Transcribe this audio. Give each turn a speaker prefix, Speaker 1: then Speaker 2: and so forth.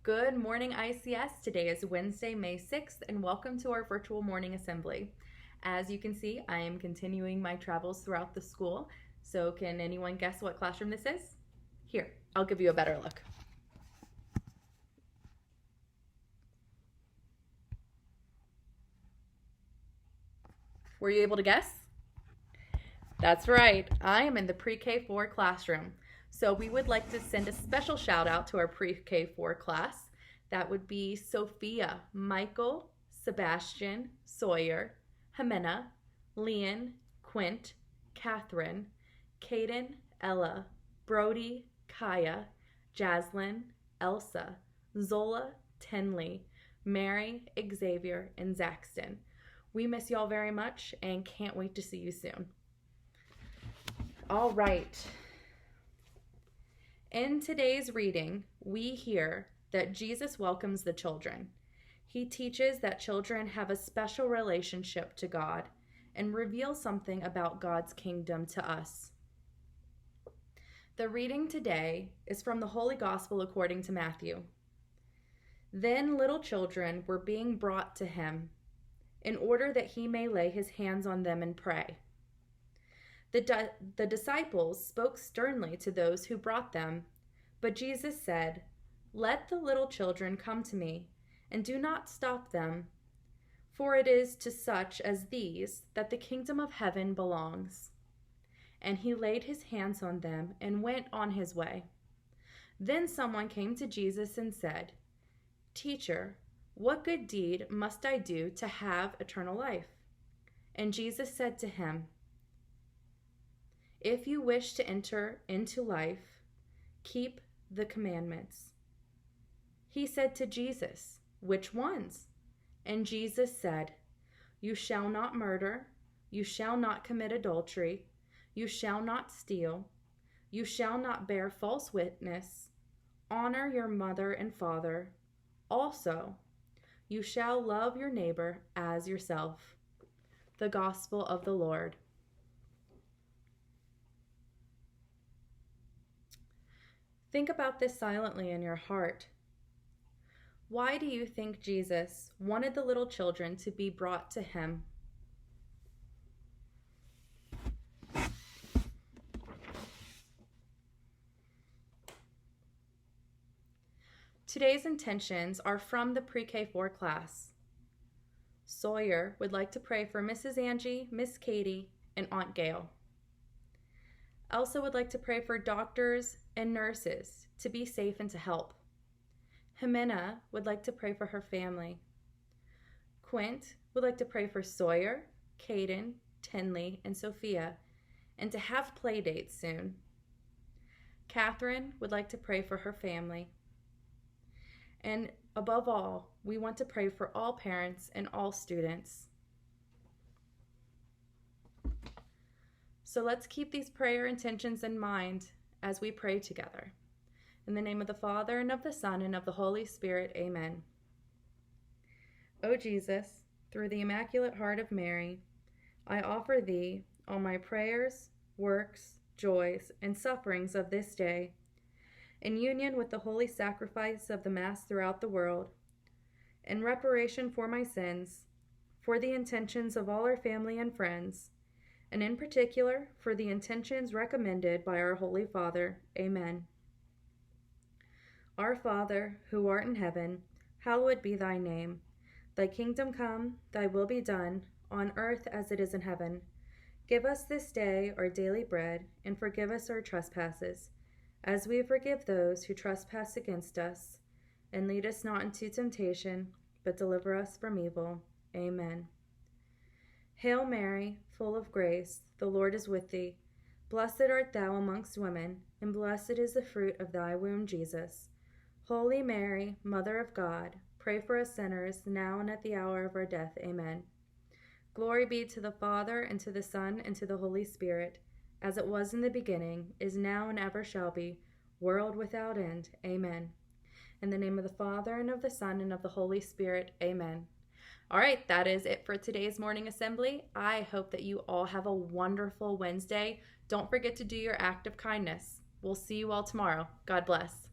Speaker 1: Good morning, ICS. Today is Wednesday, May 6th, and welcome to our virtual morning assembly. As you can see, I am continuing my travels throughout the school. So can anyone guess what classroom this is? Here, I'll give you a better look. Were you able to guess? That's right. I am in the pre-K 4 classroom. So we would like to send a special shout out to our pre-K 4 class. That would be Sophia, Michael, Sebastian, Sawyer, Jimena, Leon, Quint, Catherine, Caden, Ella, Brody, Kaya, Jaslyn, Elsa, Zola, Tenley, Mary, Xavier, and Zaxton. We miss y'all very much and can't wait to see you soon. All right. In today's reading, we hear that Jesus welcomes the children. He teaches that children have a special relationship to God and reveals something about God's kingdom to us. The reading today is from the Holy Gospel according to Matthew. Then little children were being brought to him in order that he may lay his hands on them and pray. The disciples spoke sternly to those who brought them, but Jesus said, "Let the little children come to me, and do not stop them, for it is to such as these that the kingdom of heaven belongs." And he laid his hands on them and went on his way. Then someone came to Jesus and said, "Teacher, what good deed must I do to have eternal life?" And Jesus said to him, "If you wish to enter into life, keep the commandments." He said to Jesus, "Which ones?" And Jesus said, "You shall not murder, you shall not commit adultery, you shall not steal, you shall not bear false witness, honor your mother and father. Also, you shall love your neighbor as yourself." The Gospel of the Lord. Think about this silently in your heart. Why do you think Jesus wanted the little children to be brought to him? Today's intentions are from the pre-K 4 class. Sawyer would like to pray for Mrs. Angie, Miss Katie, and Aunt Gail. Elsa would like to pray for doctors and nurses to be safe and to help. Jimena would like to pray for her family. Quint would like to pray for Sawyer, Caden, Tenley, and Sophia, and to have play dates soon. Catherine would like to pray for her family. And above all, we want to pray for all parents and all students. So let's keep these prayer intentions in mind as we pray together. In the name of the Father, and of the Son, and of the Holy Spirit, amen. O Jesus, through the Immaculate Heart of Mary, I offer thee all my prayers, works, joys, and sufferings of this day, in union with the holy sacrifice of the Mass throughout the world, in reparation for my sins, for the intentions of all our family and friends, and in particular for the intentions recommended by our Holy Father. Amen. Our Father, who art in heaven, hallowed be thy name. Thy kingdom come, thy will be done, on earth as it is in heaven. Give us this day our daily bread, and forgive us our trespasses, as we forgive those who trespass against us. And lead us not into temptation, but deliver us from evil. Amen. Hail Mary, full of grace, the Lord is with thee. Blessed art thou amongst women, and blessed is the fruit of thy womb, Jesus. Holy Mary, Mother of God, pray for us sinners, now and at the hour of our death. Amen. Glory be to the Father, and to the Son, and to the Holy Spirit, as it was in the beginning, is now, and ever shall be, world without end. Amen. In the name of the Father, and of the Son, and of the Holy Spirit. Amen. All right, that is it for today's morning assembly. I hope that you all have a wonderful Wednesday. Don't forget to do your act of kindness. We'll see you all tomorrow. God bless.